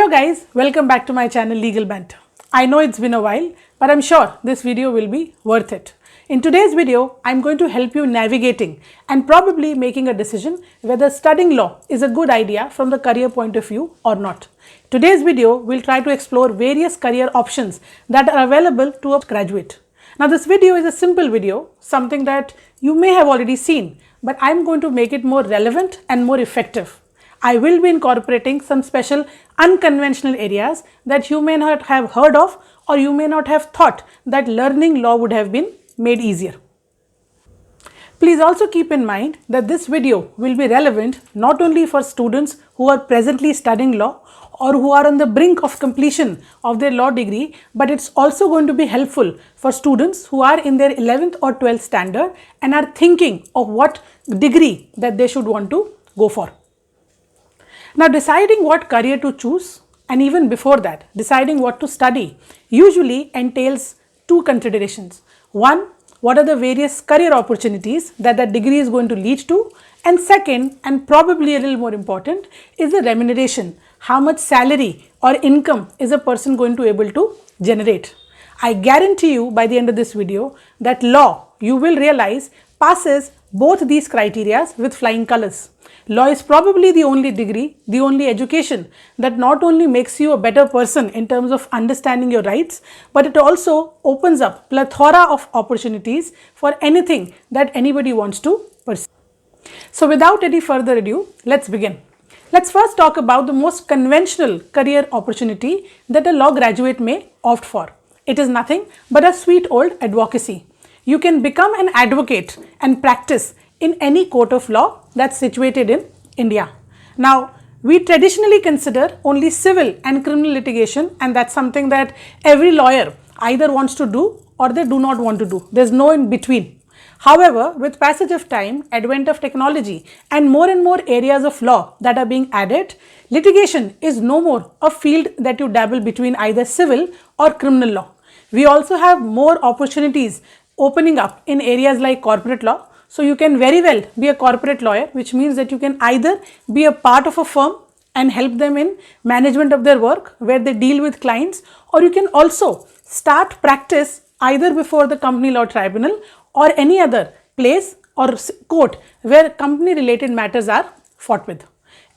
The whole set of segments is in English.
Hello guys, welcome back to my channel Legal Banter. I know it's been a while, but I'm sure this video will be worth it. In today's video, I'm going to help you navigating and probably making a decision whether studying law is a good idea from the career point of view or not. Today's video will try to explore various career options that are available to a graduate. Now this video is a simple video, something that you may have already seen, but I'm going to make it more relevant and more effective. I will be incorporating some special unconventional areas that you may not have heard of or you may not have thought that learning law would have been made easier. Please also keep in mind that this video will be relevant not only for students who are presently studying law or who are on the brink of completion of their law degree, but it's also going to be helpful for students who are in their 11th or 12th standard and are thinking of what degree that they should want to go for. Now, deciding what career to choose and even before that, deciding what to study usually entails two considerations. One, what are the various career opportunities that that degree is going to lead to? And second, and probably a little more important, is the remuneration. How much salary or income is a person going to be able to generate? I guarantee you by the end of this video that law, you will realize, passes both these criteria with flying colors. Law is probably the only degree, the only education that not only makes you a better person in terms of understanding your rights, but it also opens up plethora of opportunities for anything that anybody wants to pursue. So without any further ado, let's begin. Let's first talk about the most conventional career opportunity that a law graduate may opt for. It is nothing but a sweet old advocacy. You can become an advocate and practice in any court of law that's situated in India. Now, we traditionally consider only civil and criminal litigation, and that's something that every lawyer either wants to do or they do not want to do. There's no in between. However, with passage of time, advent of technology and more areas of law that are being added, litigation is no more a field that you dabble between either civil or criminal law. We also have more opportunities opening up in areas like corporate law. So you can very well be a corporate lawyer, which means that you can either be a part of a firm and help them in management of their work where they deal with clients, or you can also start practice either before the company law tribunal or any other place or court where company related matters are fought with.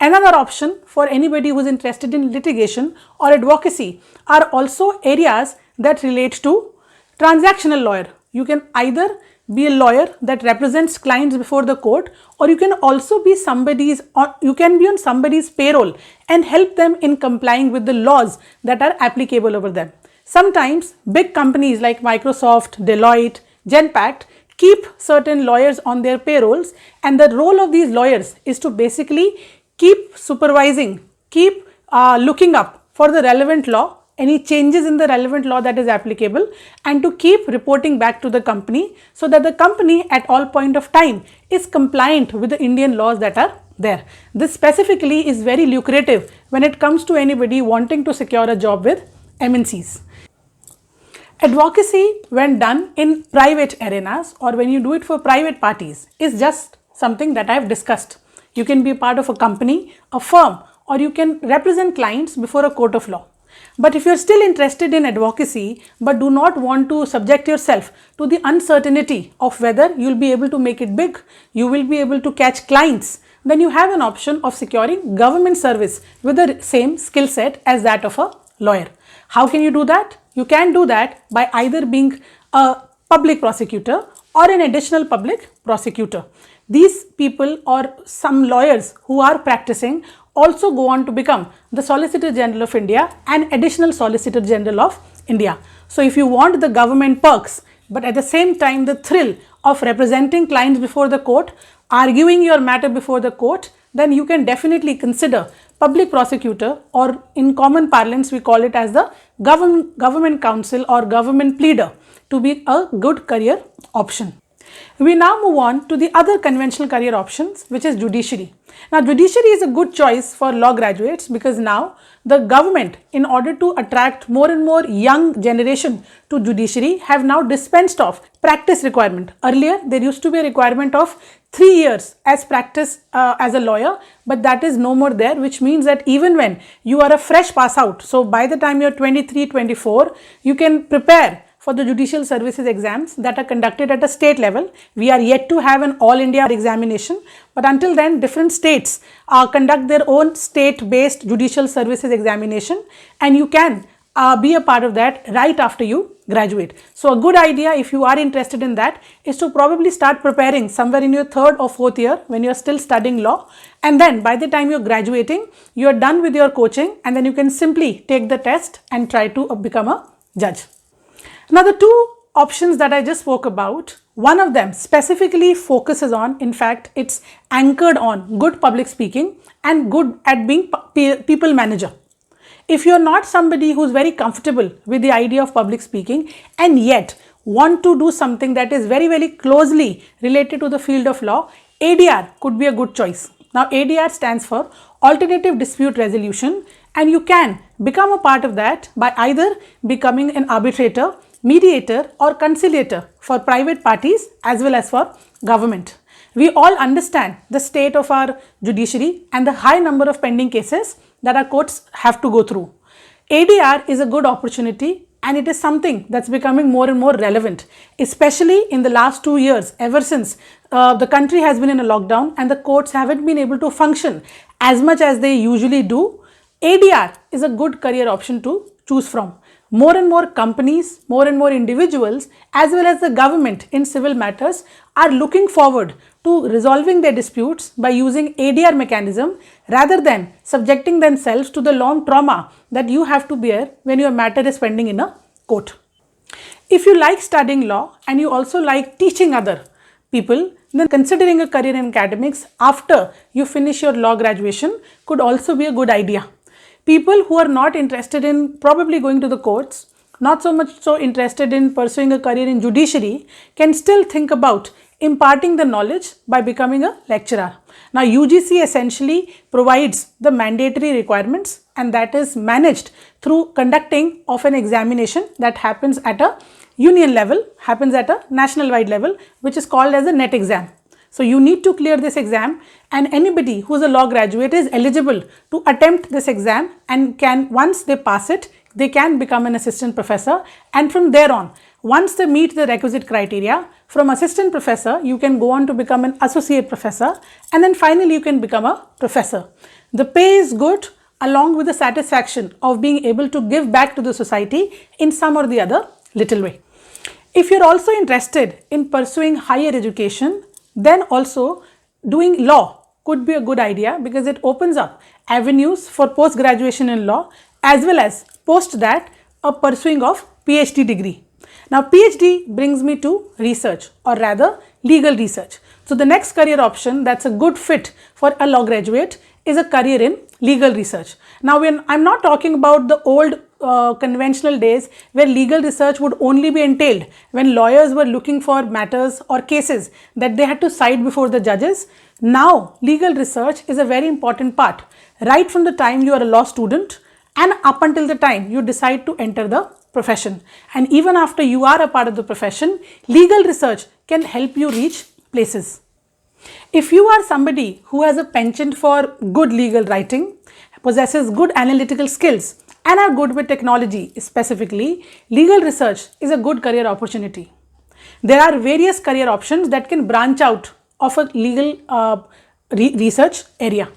Another option for anybody who is interested in litigation or advocacy are also areas that relate to transactional lawyer. You can either be a lawyer that represents clients before the court, or you can also be on somebody's payroll and help them in complying with the laws that are applicable over them. Sometimes big companies like Microsoft, Deloitte, Genpact keep certain lawyers on their payrolls, and the role of these lawyers is to basically keep supervising, keep looking up for the relevant law, any changes in the relevant law that is applicable, and to keep reporting back to the company so that the company at all point of time is compliant with the Indian laws that are there. This specifically is very lucrative when it comes to anybody wanting to secure a job with MNCs. Advocacy, when done in private arenas or when you do it for private parties, is just something that I have discussed. You can be part of a company, a firm, or you can represent clients before a court of law. But if you're still interested in advocacy but do not want to subject yourself to the uncertainty of whether you'll be able to make it big, you will be able to catch clients, then you have an option of securing government service with the same skill set as that of a lawyer. How can you do that? You can do that by either being a public prosecutor or an additional public prosecutor. These people or some lawyers who are practicing also go on to become the Solicitor General of India and Additional Solicitor General of India. So if you want the government perks, but at the same time the thrill of representing clients before the court, arguing your matter before the court, then you can definitely consider public prosecutor, or in common parlance we call it as the government counsel or government pleader, to be a good career option. We now move on to the other conventional career options, which is judiciary. Now, judiciary is a good choice for law graduates because now the government, in order to attract more and more young generation to judiciary, have now dispensed of practice requirement. Earlier, there used to be a requirement of 3 years as practice as a lawyer, but that is no more there, which means that even when you are a fresh pass out, so by the time you are 23, 24, you can prepare for the judicial services exams that are conducted at a state level. We are yet to have an all India examination, but until then different states conduct their own state based judicial services examination, and you can be a part of that right after you graduate. So a good idea, if you are interested in that, is to probably start preparing somewhere in your 3rd or 4th year when you are still studying law, and then by the time you are graduating, you are done with your coaching, and then you can simply take the test and try to become a judge. Now, the two options that I just spoke about, one of them specifically focuses on, in fact, it's anchored on good public speaking and good at being people manager. If you're not somebody who's very comfortable with the idea of public speaking and yet want to do something that is very, very closely related to the field of law, ADR could be a good choice. Now, ADR stands for Alternative Dispute Resolution, and you can become a part of that by either becoming an arbitrator, mediator or conciliator for private parties as well as for government. We all understand the state of our judiciary and the high number of pending cases that our courts have to go through. ADR is a good opportunity, and it is something that's becoming more and more relevant, especially in the last 2 years, ever since the country has been in a lockdown and the courts haven't been able to function as much as they usually do. ADR is a good career option to choose from. More and more companies, more and more individuals, as well as the government in civil matters are looking forward to resolving their disputes by using ADR mechanism rather than subjecting themselves to the long trauma that you have to bear when your matter is pending in a court. If you like studying law and you also like teaching other people, then considering a career in academics after you finish your law graduation could also be a good idea. People who are not interested in probably going to the courts, not so much so interested in pursuing a career in judiciary, can still think about imparting the knowledge by becoming a lecturer. Now, UGC essentially provides the mandatory requirements, and that is managed through conducting of an examination that happens at a union level, happens at a national wide level, which is called as a NET exam. So, you need to clear this exam, and anybody who is a law graduate is eligible to attempt this exam and can, once they pass it, they can become an assistant professor, and from there on, once they meet the requisite criteria, from assistant professor, you can go on to become an associate professor, and then finally you can become a professor. The pay is good, along with the satisfaction of being able to give back to the society in some or the other little way. If you're also interested in pursuing higher education, then also doing law could be a good idea because it opens up avenues for post-graduation in law as well as post that a pursuing of PhD degree. Now, PhD brings me to research, or rather legal research. So, the next career option that's a good fit for a law graduate is a career in legal research. Now, I'm not talking about the old conventional days where legal research would only be entailed when lawyers were looking for matters or cases that they had to cite before the judges. Now, legal research is a very important part right from the time you are a law student and up until the time you decide to enter the profession. And even after you are a part of the profession, legal research can help you reach places. If you are somebody who has a penchant for good legal writing, possesses good analytical skills, and are good with technology specifically, legal research is a good career opportunity. There are various career options that can branch out of a legal research area.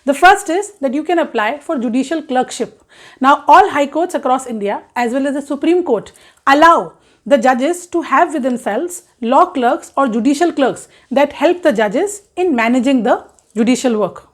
The first is that you can apply for judicial clerkship. Now, all high courts across India as well as the Supreme Court allow the judges to have with themselves law clerks or judicial clerks that help the judges in managing the judicial work.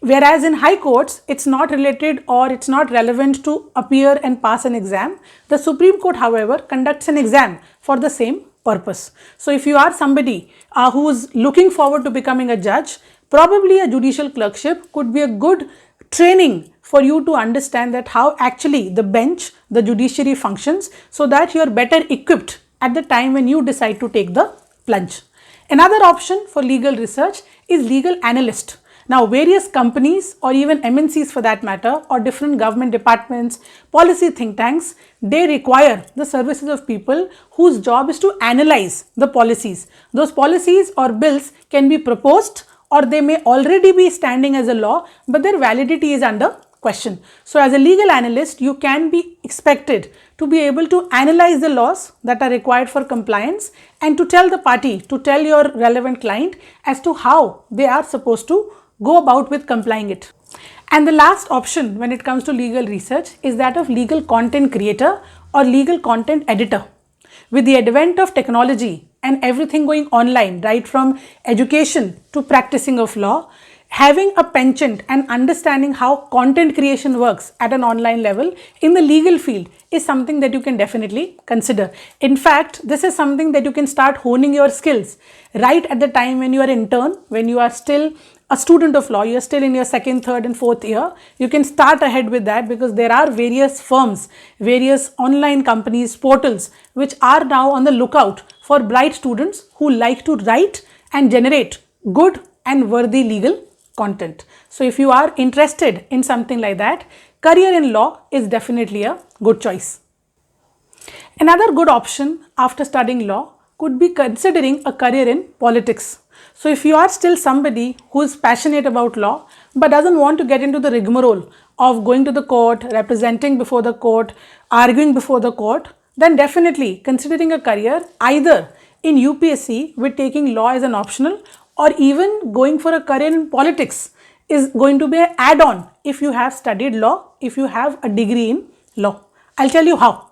Whereas in high courts, it's not related or it's not relevant to appear and pass an exam. The Supreme Court, however, conducts an exam for the same purpose. So, if you are somebody who is looking forward to becoming a judge, probably a judicial clerkship could be a good training for you to understand that how actually the bench, the judiciary functions, so that you are better equipped at the time when you decide to take the plunge. Another option for legal research is legal analyst. Now, various companies or even MNCs for that matter, or different government departments, policy think tanks, they require the services of people whose job is to analyze the policies. Those policies or bills can be proposed or they may already be standing as a law, but their validity is under question. So, as a legal analyst, you can be expected to be able to analyze the laws that are required for compliance and to tell the party, to tell your relevant client as to how they are supposed to go about with complying it. And the last option when it comes to legal research is that of legal content creator or legal content editor. With the advent of technology and everything going online, right from education to practicing of law, having a penchant and understanding how content creation works at an online level in the legal field is something that you can definitely consider. In fact, this is something that you can start honing your skills right at the time when you are intern, when you are still a student of law, you are still in your second, third and fourth year. You can start ahead with that because there are various firms, various online companies, portals which are now on the lookout for bright students who like to write and generate good and worthy legal content. So, if you are interested in something like that, career in law is definitely a good choice. Another good option after studying law could be considering a career in politics. So, if you are still somebody who is passionate about law but doesn't want to get into the rigmarole of going to the court, representing before the court, arguing before the court, then definitely considering a career either in UPSC with taking law as an optional or even going for a career in politics is going to be an add-on if you have studied law, if you have a degree in law. I'll tell you how.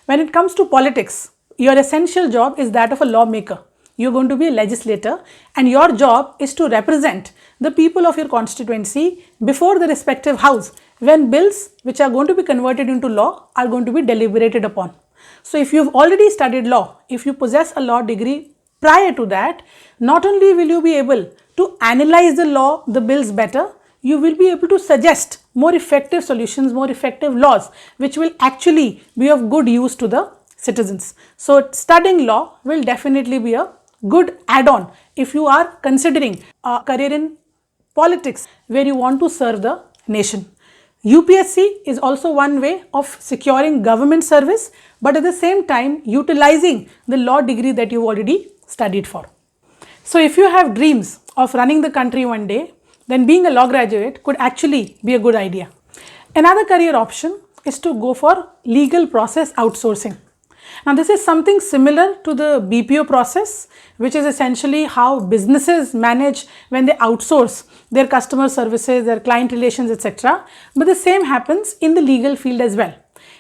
When it comes to politics, your essential job is that of a lawmaker. You're going to be a legislator and your job is to represent the people of your constituency before the respective house when bills which are going to be converted into law are going to be deliberated upon. So, if you've already studied law, if you possess a law degree prior to that, not only will you be able to analyze the law, the bills better, you will be able to suggest more effective solutions, more effective laws which will actually be of good use to the citizens. So, studying law will definitely be a good add-on if you are considering a career in politics where you want to serve the nation. UPSC is also one way of securing government service, but at the same time utilizing the law degree that you already studied for. So, if you have dreams of running the country one day, then being a law graduate could actually be a good idea. Another career option is to go for legal process outsourcing. Now, this is something similar to the BPO process, which is essentially how businesses manage when they outsource their customer services, their client relations, etc. But the same happens in the legal field as well.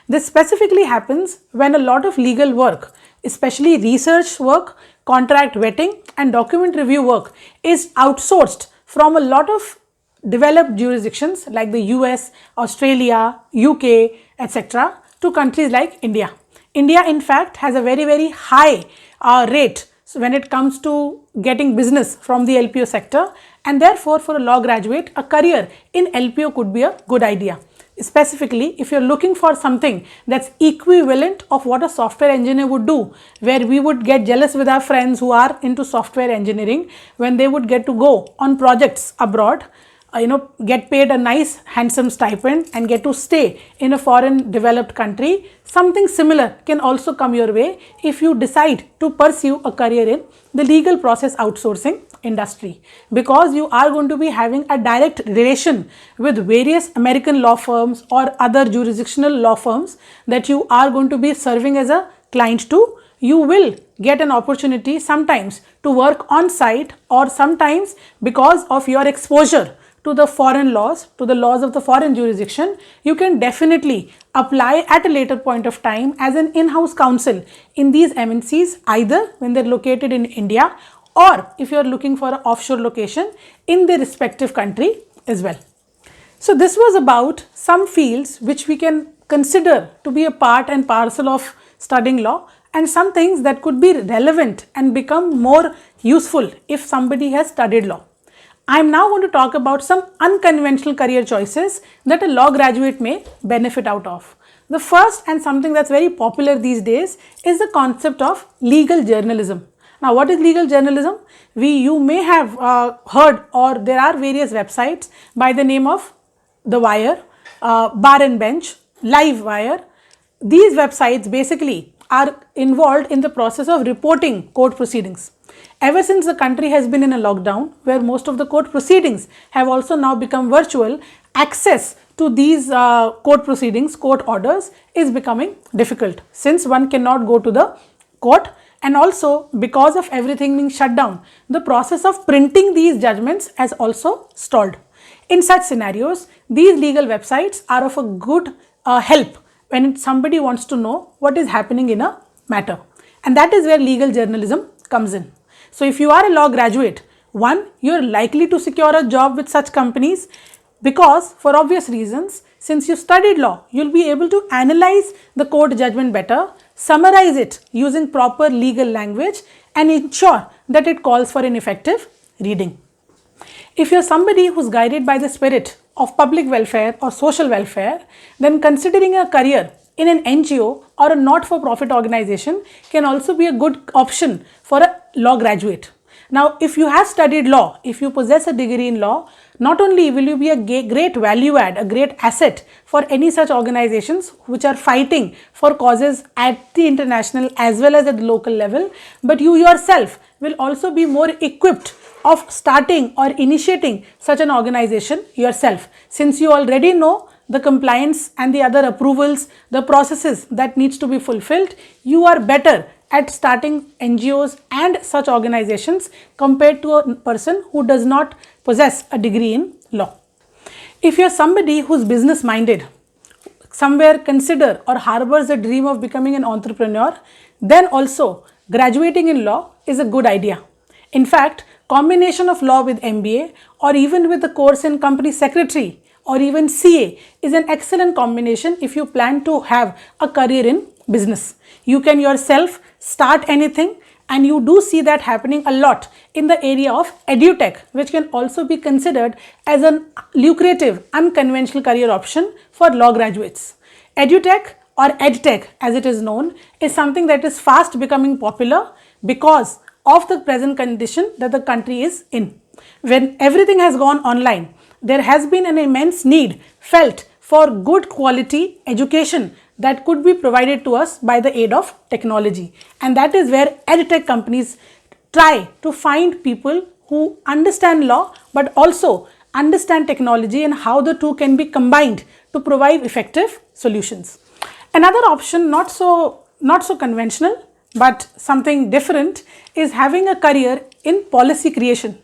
This specifically happens when a lot of legal work, especially research work, contract vetting and document review work is outsourced from a lot of developed jurisdictions like the US, Australia, UK, etc. to countries like India. India in fact has a very high rate when it comes to getting business from the LPO sector, and therefore for a law graduate a career in LPO could be a good idea. Specifically, if you're looking for something that's equivalent of what a software engineer would do, where we would get jealous with our friends who are into software engineering when they would get to go on projects abroad, get paid a nice handsome stipend and get to stay in a foreign developed country. Something similar can also come your way if you decide to pursue a career in the legal process outsourcing industry, because you are going to be having a direct relation with various American law firms or other jurisdictional law firms that you are going to be serving as a client to. You will get an opportunity sometimes to work on site, or sometimes because of your exposure to the foreign laws, to the laws of the foreign jurisdiction, you can definitely apply at a later point of time as an in-house counsel in these MNCs, either when they're located in India or if you're looking for an offshore location in their respective country as well. So, this was about some fields which we can consider to be a part and parcel of studying law, and some things that could be relevant and become more useful if somebody has studied law. I am now going to talk about some unconventional career choices that a law graduate may benefit out of. The first, and something that's very popular these days, is the concept of legal journalism. Now, what is legal journalism? You may have heard, or there are various websites by the name of The Wire, Bar and Bench, Live Wire. These websites basically are involved in the process of reporting court proceedings. Ever since the country has been in a lockdown, where most of the court proceedings have also now become virtual, access to these court proceedings, court orders is becoming difficult, since one cannot go to the court, and also because of everything being shut down, the process of printing these judgments has also stalled. In such scenarios, these legal websites are of a good help when somebody wants to know what is happening in a matter, and that is where legal journalism comes in. So if you are a law graduate, one, you are likely to secure a job with such companies, because for obvious reasons, since you studied law, you will be able to analyze the court judgment better, summarize it using proper legal language, and ensure that it calls for an effective reading. If you are somebody who is guided by the spirit of public welfare or social welfare, then considering a career in an NGO or a not-for-profit organization can also be a good option for a law graduate. Now, if you have studied law, if you possess a degree in law, not only will you be a great value add, a great asset for any such organizations which are fighting for causes at the international as well as at the local level, but you yourself will also be more equipped of starting or initiating such an organization yourself, since you already know the compliance and the other approvals, the processes that needs to be fulfilled. You are better at starting NGOs and such organizations compared to a person who does not possess a degree in law. If you are somebody who is business minded, somewhere consider or harbors the dream of becoming an entrepreneur, then also graduating in law is a good idea. In fact, combination of law with MBA or even with the course in company secretary or even CA is an excellent combination if you plan to have a career in business. You can yourself start anything, and you do see that happening a lot in the area of Edutech, which can also be considered as a lucrative, unconventional career option for law graduates. Edutech or EdTech as it is known is something that is fast becoming popular because of the present condition that the country is in. When everything has gone online, there has been an immense need felt for good quality education that could be provided to us by the aid of technology, and that is where EdTech companies try to find people who understand law but also understand technology and how the two can be combined to provide effective solutions. Another option, not so conventional but something different, is having a career in policy creation.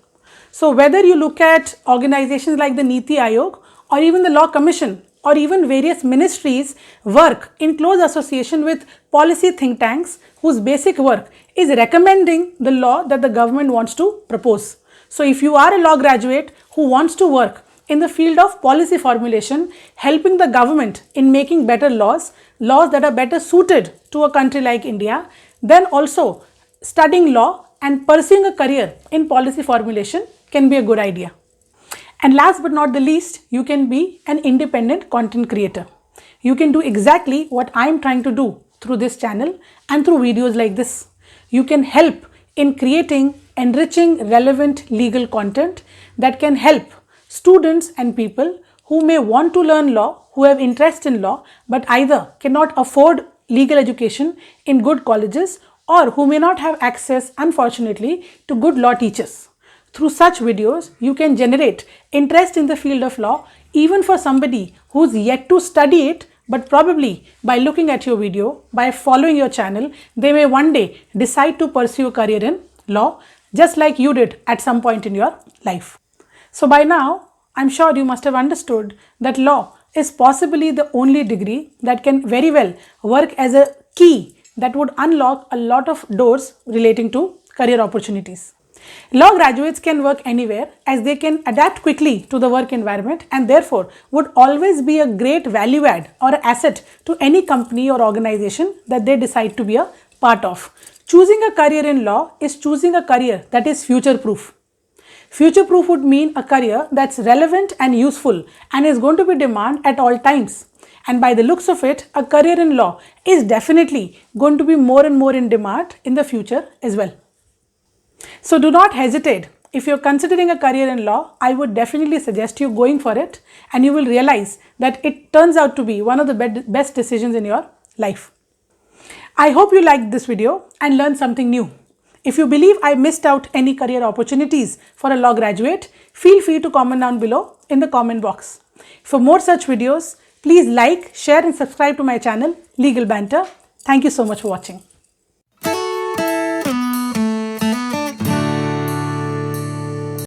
So whether you look at organizations like the NITI Aayog or even the Law Commission or even various ministries work in close association with policy think tanks whose basic work is recommending the law that the government wants to propose. So if you are a law graduate who wants to work in the field of policy formulation, helping the government in making better laws that are better suited to a country like India, then also studying law and pursuing a career in policy formulation can be a good idea. And last but not the least, you can be an independent content creator. You can do exactly what I am trying to do through this channel and through videos like this. You can help in creating enriching, relevant legal content that can help students and people who may want to learn law, who have interest in law, but either cannot afford legal education in good colleges or who may not have access, unfortunately, to good law teachers. Through such videos, you can generate interest in the field of law even for somebody who's yet to study it, but probably by looking at your video, by following your channel, they may one day decide to pursue a career in law, just like you did at some point in your life. So by now, I'm sure you must have understood that law is possibly the only degree that can very well work as a key that would unlock a lot of doors relating to career opportunities. Law graduates can work anywhere as they can adapt quickly to the work environment and therefore would always be a great value add or asset to any company or organization that they decide to be a part of. Choosing a career in law is choosing a career that is future proof. Future proof would mean a career that's relevant and useful and is going to be in demand at all times. And by the looks of it, a career in law is definitely going to be more and more in demand in the future as well. So do not hesitate. If you're considering a career in law, I would definitely suggest you going for it, and you will realize that it turns out to be one of the best decisions in your life. I hope you liked this video and learned something new. If you believe I missed out any career opportunities for a law graduate, feel free to comment down below in the comment box. For more such videos, please like, share and subscribe to my channel, Legal Banter. Thank you so much for watching.